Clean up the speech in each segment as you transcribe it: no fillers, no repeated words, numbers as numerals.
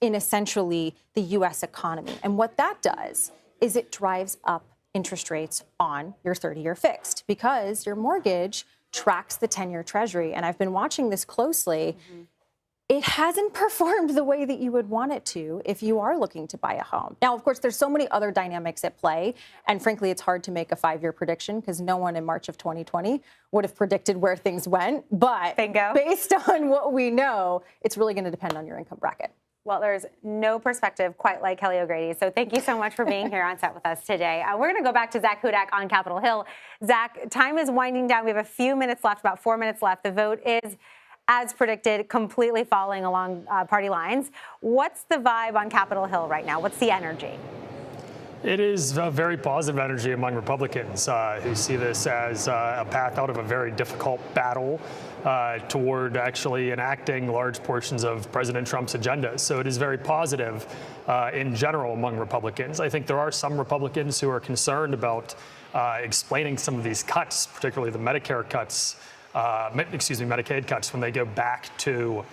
in essentially the U.S. economy. And what that does is it drives up interest rates on your 30-year fixed because your mortgage tracks the 10-year Treasury. And I've been watching this closely. It hasn't performed the way that you would want it to if you are looking to buy a home. Now, of course, there's so many other dynamics at play. And frankly, it's hard to make a 5-year prediction because no one in March of 2020 would have predicted where things went. But Bingo. Based on what we know, it's really going to depend on your income bracket. Well, there's no perspective quite like Kelly O'Grady. So thank you so much for being here on set with us today. We're going to go back to Zach Hudak on Capitol Hill. Zach, time is winding down. We have a few minutes left, about 4 minutes left. The vote is, as predicted, completely falling along party lines. What's the vibe on Capitol Hill right now? What's the energy? It is a very positive energy among Republicans who see this as a path out of a very difficult battle toward actually enacting large portions of President Trump's agenda. So it is very positive in general among Republicans. I think there are some Republicans who are concerned about explaining some of these cuts, particularly the Medicare cuts, Medicaid cuts, when they go back to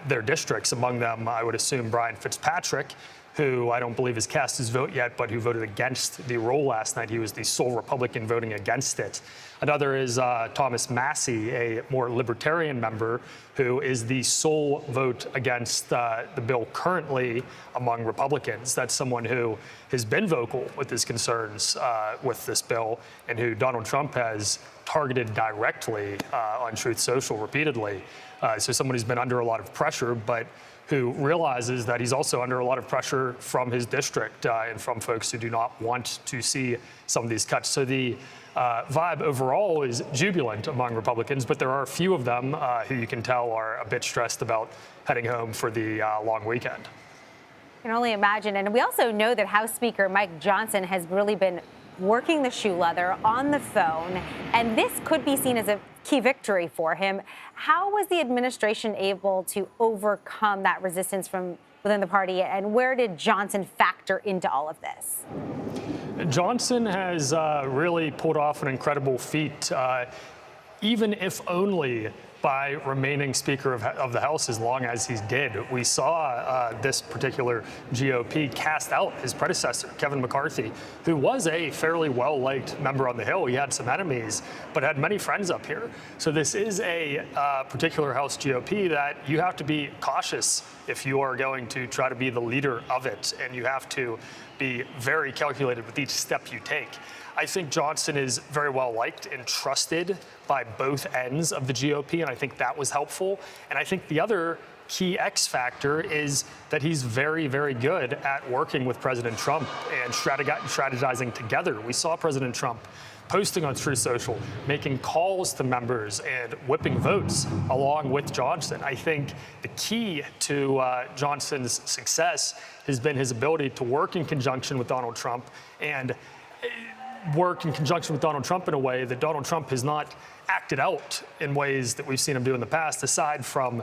their districts. Among them, I would assume Brian Fitzpatrick, who I don't believe has cast his vote yet, but who voted against the rule last night. He was the sole Republican voting against it. Another is Thomas Massey, a more libertarian member, who is the sole vote against the bill currently among Republicans. That's someone who has been vocal with his concerns with this bill and who Donald Trump has targeted directly on Truth Social repeatedly. So someone who's been under a lot of pressure, but who realizes that he's also under a lot of pressure from his district and from folks who do not want to see some of these cuts. So the vibe overall is jubilant among Republicans, but there are a few of them who you can tell are a bit stressed about heading home for the long weekend. I can only imagine. And we also know that House Speaker Mike Johnson has really been working the shoe leather on the phone, and this could be seen as a key victory for him. How was the administration able to overcome that resistance from within the party, and where did Johnson factor into all of this? Johnson has really pulled off an incredible feat, even if only by remaining Speaker of the House as long as he did. We saw this particular GOP cast out his predecessor, Kevin McCarthy, who was a fairly well-liked member on the Hill. He had some enemies, but had many friends up here. So this is a particular House GOP that you have to be cautious if you are going to try to be the leader of it, and you have to be very calculated with each step you take. I think Johnson is very well liked and trusted by both ends of the GOP, and I think that was helpful. And I think the other key X factor is that he's very, very good at working with President Trump and strategizing together. We saw President Trump posting on Truth Social, making calls to members and whipping votes along with Johnson. I think the key to Johnson's success has been his ability to work in conjunction with Donald Trump and work in conjunction with Donald Trump in a way that Donald Trump has not acted out in ways that we've seen him do in the past, aside from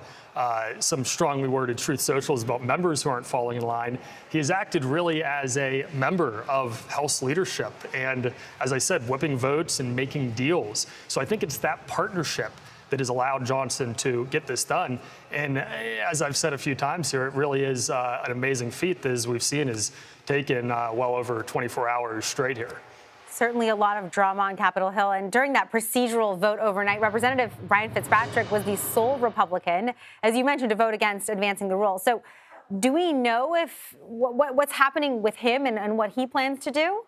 some strongly worded Truth Socials about members who aren't falling in line. He has acted really as a member of House leadership and, as I said, whipping votes and making deals. So I think it's that partnership that has allowed Johnson to get this done. And as I've said a few times here, it really is an amazing feat that, as we've seen, has taken well over 24 hours straight here. Certainly a lot of drama on Capitol Hill. And during that procedural vote overnight, Representative Brian Fitzpatrick was the sole Republican, as you mentioned, to vote against advancing the rule. So do we know if what's happening with him and what he plans to do?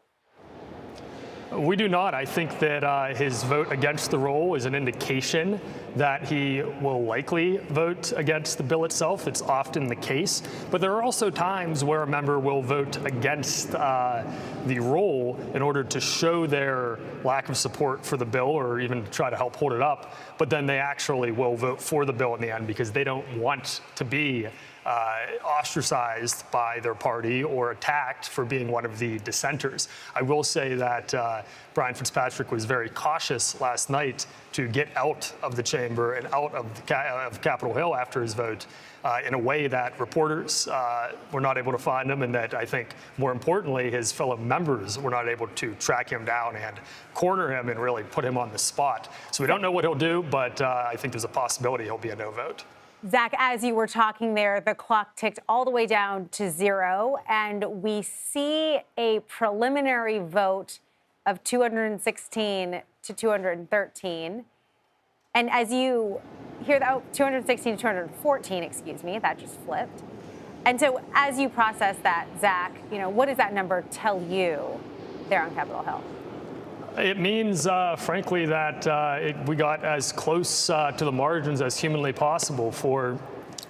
We do not. I think that his vote against the rule is an indication that he will likely vote against the bill itself. It's often the case. But there are also times where a member will vote against the rule in order to show their lack of support for the bill or even try to help hold it up. But then they actually will vote for the bill in the end because they don't want to be ostracized by their party or attacked for being one of the dissenters. I will say that Brian Fitzpatrick was very cautious last night to get out of the chamber and out of Capitol Hill after his vote in a way that reporters were not able to find him, and that I think more importantly his fellow members were not able to track him down and corner him and really put him on the spot. So we don't know what he'll do, but I think there's a possibility he'll be a no vote. Zach, as you were talking there, the clock ticked all the way down to 0, and we see a preliminary vote of 216 to 213. And as you hear that, 216 to 214, excuse me, that just flipped. And so as you process that, Zach, what does that number tell you there on Capitol Hill? It means, frankly, that we got as close to the margins as humanly possible for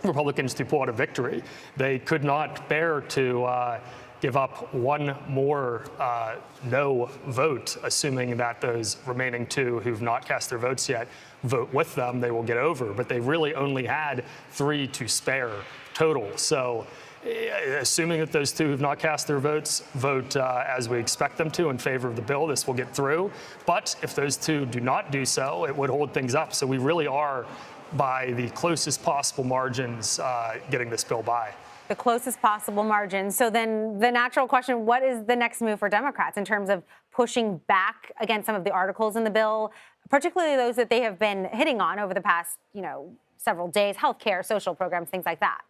Republicans to pull out a victory. They could not bear to give up one more no vote, assuming that those remaining two who've not cast their votes yet vote with them. They will get over. But they really only had 3 to spare total. So assuming that those two who've not cast their votes vote as we expect them to in favor of the bill, this will get through. But if those two do not do so, it would hold things up. So we really are, by the closest possible margins, getting this bill by. The closest possible margin. So then the natural question, what is the next move for Democrats in terms of pushing back against some of the articles in the bill, particularly those that they have been hitting on over the past, several days, healthcare, social programs, things like that?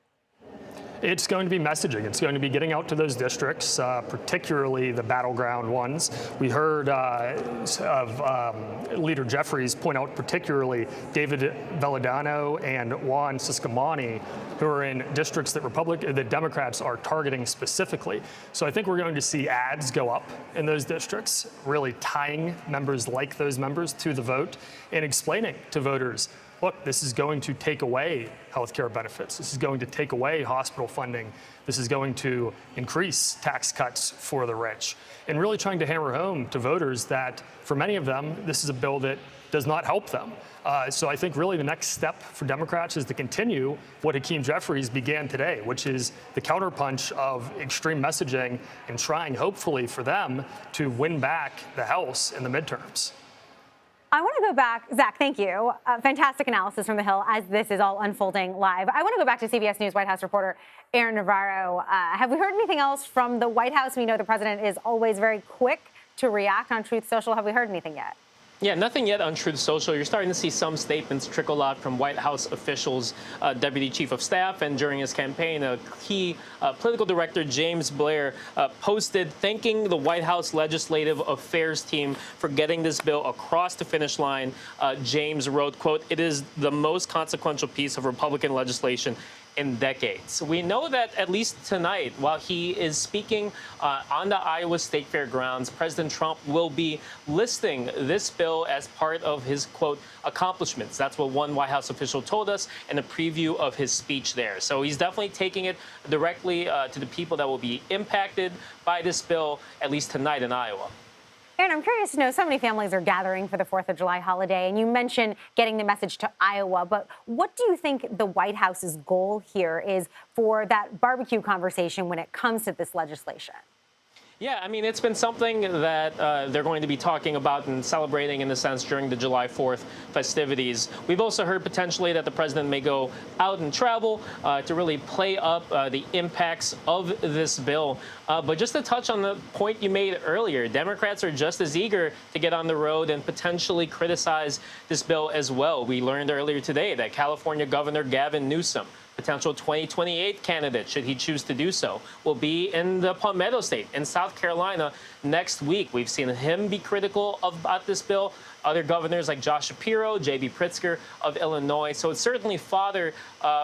It's going to be messaging. It's going to be getting out to those districts, particularly the battleground ones. We heard of Leader Jeffries point out particularly David Valladano and Juan Ciscomani, who are in districts that Democrats are targeting specifically. So I think we're going to see ads go up in those districts, really tying members like those members to the vote and explaining to voters, look, this is going to take away health care benefits. This is going to take away hospital funding. This is going to increase tax cuts for the rich. And really trying to hammer home to voters that for many of them, this is a bill that does not help them. So I think really the next step for Democrats is to continue what Hakeem Jeffries began today, which is the counterpunch of extreme messaging and trying, hopefully, for them to win back the House in the midterms. I want to go back, Zach, thank you. Fantastic analysis from the Hill as this is all unfolding live. I want to go back to CBS News White House reporter Aaron Navarro. Have we heard anything else from the White House? We know the president is always very quick to react on Truth Social. Have we heard anything yet? Yeah, nothing yet on Truth Social. You're starting to see some statements trickle out from White House officials, Deputy Chief of Staff, and during his campaign, a key political director, James Blair, posted thanking the White House Legislative Affairs team for getting this bill across the finish line. James wrote, quote, "It is the most consequential piece of Republican legislation in decades." We know that at least tonight, while he is speaking on the Iowa State Fair grounds, President Trump will be listing this bill as part of his, quote, accomplishments. That's what one White House official told us in a preview of his speech there. So he's definitely taking it directly to the people that will be impacted by this bill, at least tonight in Iowa. Aaron, I'm curious to know, so many families are gathering for the 4th of July holiday, and you mentioned getting the message to Iowa, but what do you think the White House's goal here is for that barbecue conversation when it comes to this legislation? Yeah, I mean, it's been something that they're going to be talking about and celebrating, in a sense, during the July 4th festivities. We've also heard potentially that the president may go out and travel to really play up the impacts of this bill. But just to touch on the point you made earlier, Democrats are just as eager to get on the road and potentially criticize this bill as well. We learned earlier today that California Governor Gavin Newsom, potential 2028 candidate, should he choose to do so, will be in the Palmetto State in South Carolina next week. We've seen him be critical about this bill. Other governors like Josh Shapiro, J.B. Pritzker of Illinois. So it's certainly fodder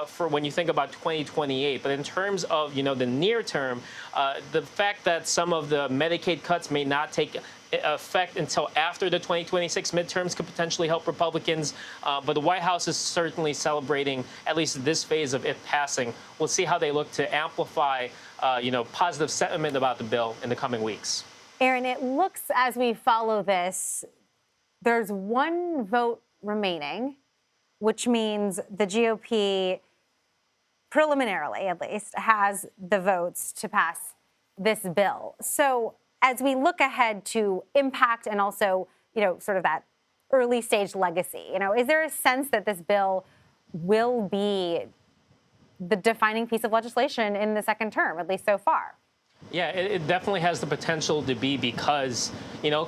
for when you think about 2028. But in terms of, the near term, the fact that some of the Medicaid cuts may not take effect until after the 2026 midterms could potentially help Republicans. But the White House is certainly celebrating at least this phase of it passing. We'll see how they look to amplify, positive sentiment about the bill in the coming weeks. Aaron, it looks as we follow this, there's one vote remaining, which means the GOP, preliminarily at least, has the votes to pass this bill. So as we look ahead to impact and also, sort of that early stage legacy, is there a sense that this bill will be the defining piece of legislation in the second term, at least so far? Yeah, it definitely has the potential to be because,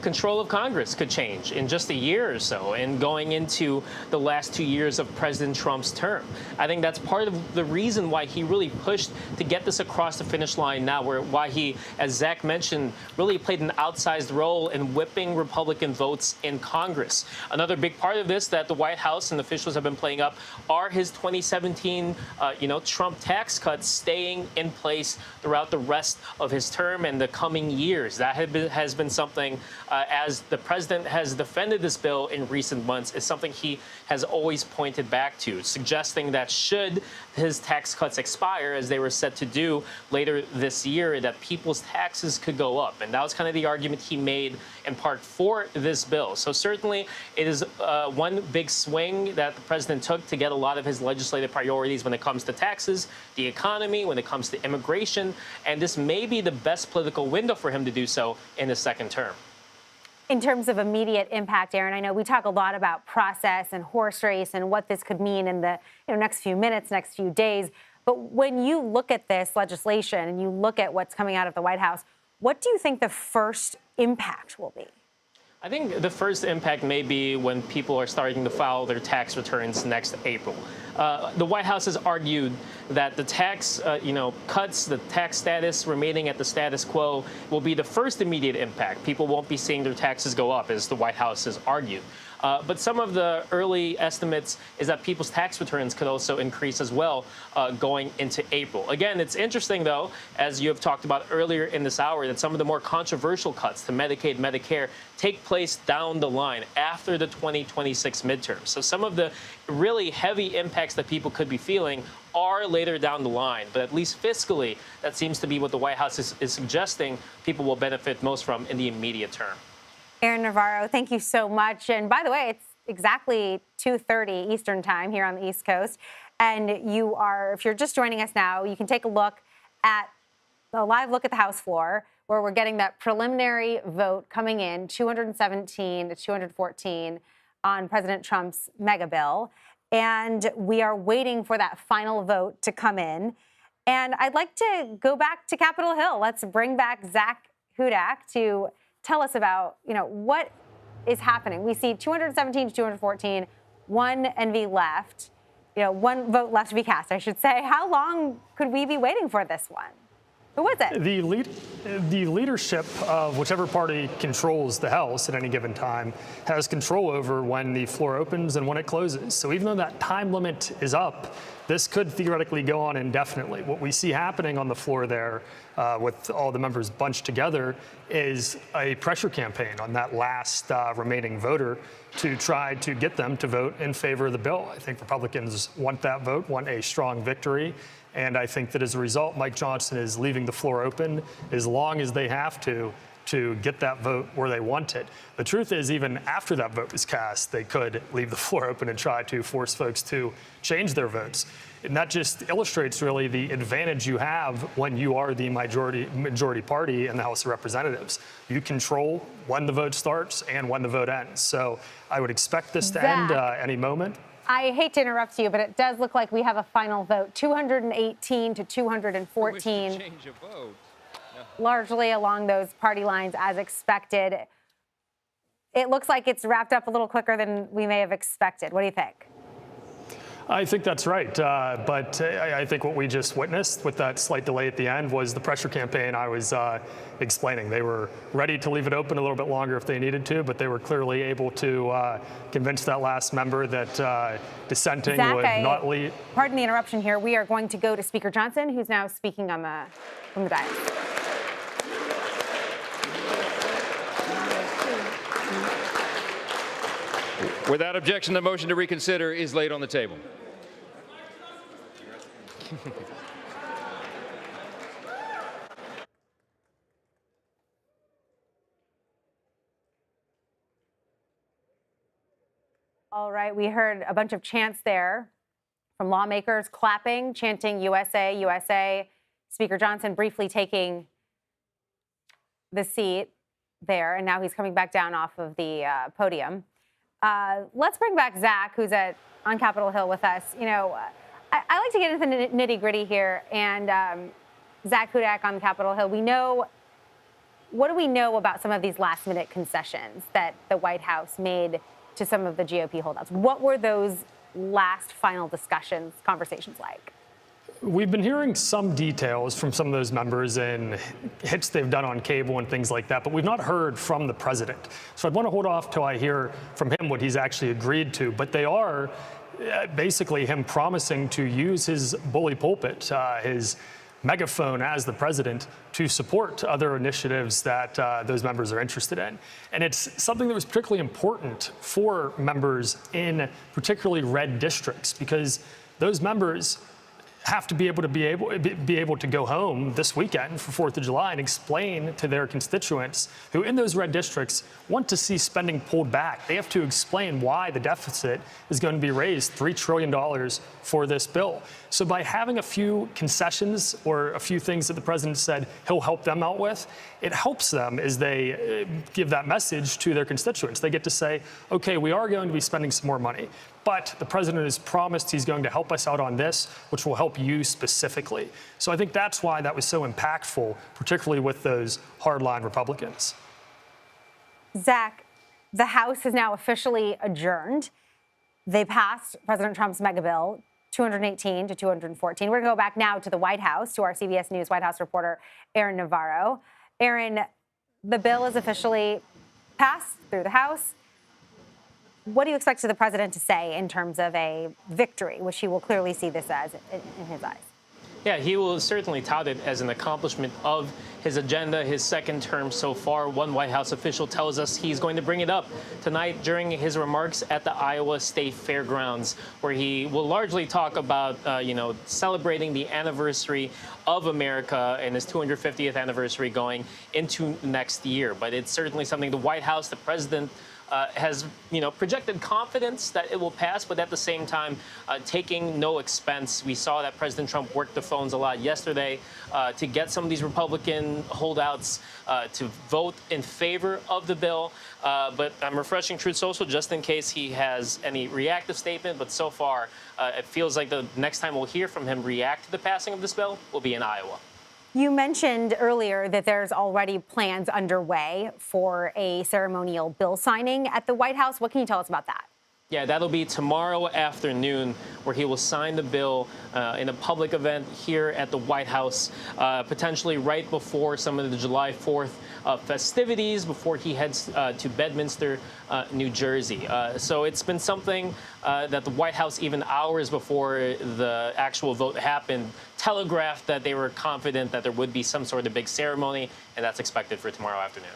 control of Congress could change in just a year or so and going into the last 2 years of President Trump's term. I think that's part of the reason why he really pushed to get this across the finish line now, why he, as Zach mentioned, really played an outsized role in whipping Republican votes in Congress. Another big part of this that the White House and officials have been playing up are his 2017, Trump tax cuts staying in place throughout the rest of his term and the coming years. That has been something, as the president has defended this bill in recent months, is something he has always pointed back to, suggesting that should his tax cuts expire, as they were set to do later this year, that people's taxes could go up. And that was kind of the argument he made in part for this bill. So certainly it is one big swing that the president took to get a lot of his legislative priorities when it comes to taxes, the economy, when it comes to immigration, and this may be the best political window for him to do so in his second term. In terms of immediate impact, Aaron, I know we talk a lot about process and horse race and what this could mean in the next few minutes, next few days. But when you look at this legislation and you look at what's coming out of the White House, what do you think the first impact will be? I think the first impact may be when people are starting to file their tax returns next April. The White House has argued that the tax, cuts, the tax status remaining at the status quo will be the first immediate impact. People won't be seeing their taxes go up, as the White House has argued. But some of the early estimates is that people's tax returns could also increase as well going into April. Again, it's interesting, though, as you have talked about earlier in this hour, that some of the more controversial cuts to Medicaid, Medicare take place down the line after the 2026 midterms. So some of the really heavy impacts that people could be feeling are later down the line. But at least fiscally, that seems to be what the White House is suggesting people will benefit most from in the immediate term. Aaron Navarro, thank you so much. And by the way, it's exactly 2:30 Eastern time here on the East Coast. And if you're just joining us now, you can take a live look at the House floor, where we're getting that preliminary vote coming in, 217 to 214 on President Trump's mega bill. And we are waiting for that final vote to come in. And I'd like to go back to Capitol Hill. Let's bring back Zach Hudak to tell us about, what is happening. We see 217 to 214, one NV left, one vote left to be cast, I should say. How long could we be waiting for this one? Who was it? The leadership of whichever party controls the House at any given time has control over when the floor opens and when it closes. So even though that time limit is up, this could theoretically go on indefinitely. What we see happening on the floor there with all the members bunched together is a pressure campaign on that last remaining voter to try to get them to vote in favor of the bill. I think Republicans want that vote, want a strong victory. And I think that as a result, Mike Johnson is leaving the floor open as long as they have to get that vote where they want it. The truth is, even after that vote is cast, they could leave the floor open and try to force folks to change their votes. And that just illustrates really the advantage you have when you are the majority party in the House of Representatives. You control when the vote starts and when the vote ends. So I would expect this to end any moment. I hate to interrupt you, but it does look like we have a final vote, 218 to 214. Change a vote. Largely along those party lines as expected. It looks like it's wrapped up a little quicker than we may have expected. What do you think? I think that's right. But I think what we just witnessed with that slight delay at the end was the pressure campaign I was explaining. They were ready to leave it open a little bit longer if they needed to, but they were clearly able to convince that last member that dissenting Zach, would not leave. Pardon the interruption here. We are going to go to Speaker Johnson, who's now speaking from the dais. Without objection, the motion to reconsider is laid on the table. All right, we heard a bunch of chants there from lawmakers clapping, chanting USA, USA. Speaker Johnson briefly taking the seat there, and now he's coming back down off of the podium. Let's bring back Zach, who's on Capitol Hill with us. I like to get into the nitty-gritty here, and Zach Hudak on Capitol Hill. What do we know about some of these last-minute concessions that the White House made to some of the GOP holdouts? What were those last final discussions, conversations like? We've been hearing some details from some of those members and hits they've done on cable and things like that, but we've not heard from the president. So I'd want to hold off till I hear from him what he's actually agreed to. But they are basically him promising to use his bully pulpit, his megaphone as the president, to support other initiatives that those members are interested in. And it's something that was particularly important for members in particularly red districts, because those members have to be able to go home this weekend for 4th of July and explain to their constituents who in those red districts want to see spending pulled back. They have to explain why the deficit is going to be raised $3 trillion for this bill. So by having a few concessions or a few things that the president said he'll help them out with, it helps them as they give that message to their constituents. They get to say, okay, we are going to be spending some more money, but the president has promised he's going to help us out on this, which will help you specifically. So I think that's why that was so impactful, particularly with those hardline Republicans. Zach, the House has now officially adjourned. They passed President Trump's mega bill, 218 to 214. We're going to go back now to the White House, to our CBS News White House reporter, Aaron Navarro. Aaron, the bill is officially passed through the House. What do you expect the president to say in terms of a victory, which he will clearly see this as in his eyes? Yeah, he will certainly tout it as an accomplishment of his agenda, his second term so far. One White House official tells us he's going to bring it up tonight during his remarks at the Iowa State Fairgrounds, where he will largely talk about, celebrating the anniversary of America and his 250th anniversary going into next year. But it's certainly something the White House, the president, has, projected confidence that it will pass, but at the same time, taking no expense. We saw that President Trump worked the phones a lot yesterday to get some of these Republican holdouts to vote in favor of the bill. But I'm refreshing Truth Social just in case he has any reactive statement. But so far, it feels like the next time we'll hear from him react to the passing of this bill will be in Iowa. You mentioned earlier that there's already plans underway for a ceremonial bill signing at the White House. What can you tell us about that? Yeah, that'll be tomorrow afternoon, where he will sign the bill in a public event here at the White House, potentially right before some of the July 4th festivities, before he heads to Bedminster, New Jersey. So it's been something that the White House, even hours before the actual vote happened, telegraphed that they were confident that there would be some sort of big ceremony, and that's expected for tomorrow afternoon.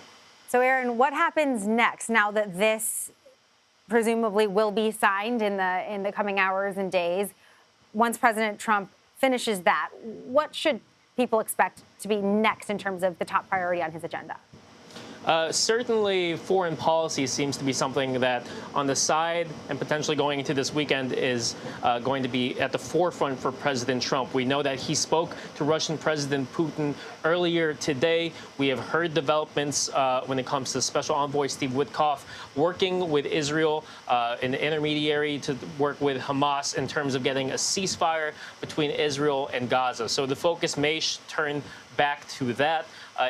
So, Aaron, what happens next now that this presumably will be signed in the coming hours and days? Once President Trump finishes that, what should people expect to be next in terms of the top priority on his agenda? Certainly, foreign policy seems to be something that on the side and potentially going into this weekend is going to be at the forefront for President Trump. We know that he spoke to Russian President Putin earlier today. We have heard developments when it comes to Special Envoy Steve Witkoff working with Israel, an intermediary to work with Hamas in terms of getting a ceasefire between Israel and Gaza. So the focus may turn back to that.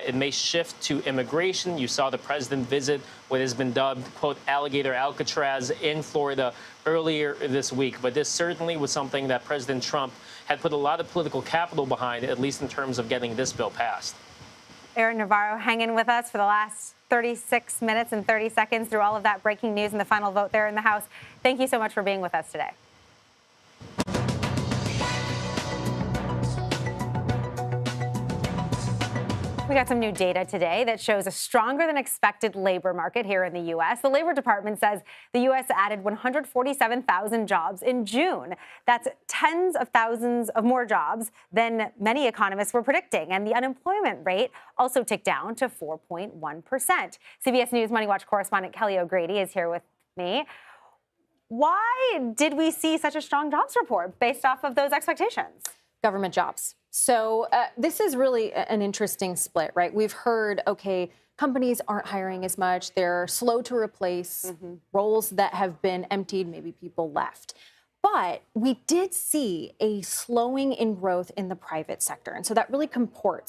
It may shift to immigration. You saw the president visit what has been dubbed, quote, Alligator Alcatraz in Florida earlier this week. But this certainly was something that President Trump had put a lot of political capital behind, at least in terms of getting this bill passed. Aaron Navarro hanging with us for the last 36 minutes and 30 seconds through all of that breaking news and the final vote there in the House. Thank you so much for being with us today. We got some new data today that shows a stronger than expected labor market here in the U.S. The Labor Department says the U.S. added 147,000 jobs in June. That's tens of thousands of more jobs than many economists were predicting. And the unemployment rate also ticked down to 4.1%. CBS News Money Watch correspondent Kelly O'Grady is here with me. Why did we see such a strong jobs report based off of those expectations? Government jobs. So this is really an interesting split, right? We've heard, okay, companies aren't hiring as much. They're slow to replace roles that have been emptied. Maybe people left. But we did see a slowing in growth in the private sector. And so that really comports